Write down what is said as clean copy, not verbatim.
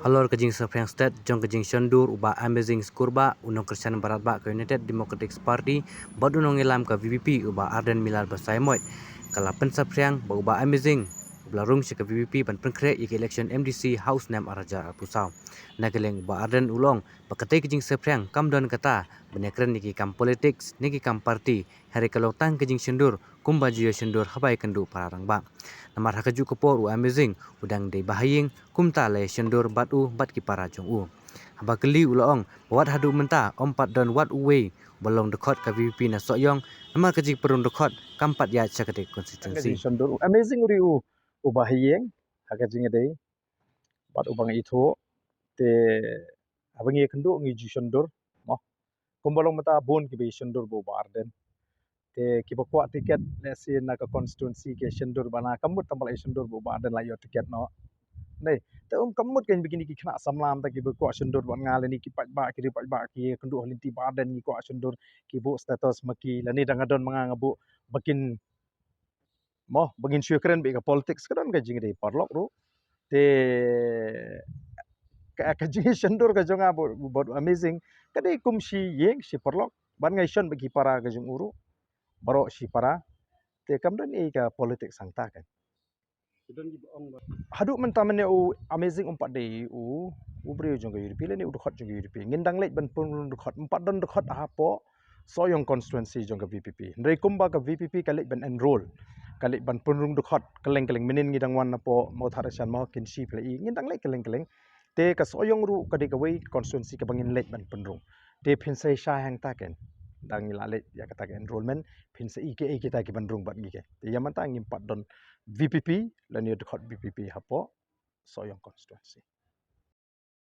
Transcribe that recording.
Halor kajing Safriang State, jong kajing Shandur, uba Amazing Skurba, unong Kristen Barat Ba ke United Democratic Party, bad unong ilam ke VVP, uba Arden Milar Basaimoy, kalapan Safriang, ba uba Amazing, belarung si ke VVP ban pengkre ik election MDC House Nam Araja Pusau. Nageleng uba Arden ulong, bakatai kajing Safriang, kam don kata, benekren niki kam politics, niki kam parti, hari kalau tang kajing Shandur, kumba jiyo Shandur habai kendu pararang ba. Namar hakaju kopor u Amazing, udang de bahaying, kumta le Shandur batu bat ki para jong u. Haba keli uloong wat hadu menta ompat don wat uwe bolong dekot ka VP na soyong nama kaji perun dekot kampat ya cakate Kajing konstituensi. Shandur amazing uri ubahiyeng hakajing dei bat ubang itu te abangi kendu ngi Shandur mo kumbalong mata bon ki be Shandur bo barden te ki bakwa tiket lesi na ka konstituensi ke Shandur bana kamut tambal Shandur bo barden la yo tiket no nei te kamut kan begini ki kena samlam ta ki bakwa Shandur ban ngal ni ki paj ba ki kendu halinti barden ni kwa Shandur ki bu status maki lani dangadon manga ngabu bakin mo bagin syukran be ka politics kadon ka jing dei parlok ru te ka jing Shandur ka jonga bod amazing kadai kum si yeng si parlok ban ngai shon bagi para ka jing uru baro si para te kam don e ka politics sang ta kan hadu mentamane u amazing umpat dei u bre jong ka yuri pile ni u khot jong yuri pi ngindang lek ban pun khot empat don khot apo soyong constituency jong ka VPP ndai kumba ka VPP kalik ban enroll kalik ban punrung khot keleng keleng minin ngidang wan apo mo tharasan mo kin si ple i ngindang lek keleng keleng te ka soyong ru ka de ka wei constituency ka bangin lek ban punrung te phinsai sha hang ta ken dang ila lek ya kata enrollment phinsai ke kita ki bandrung bat ngi ke te yamanta ngim pat don VPP lan yo khot VPP hapo soyong constituency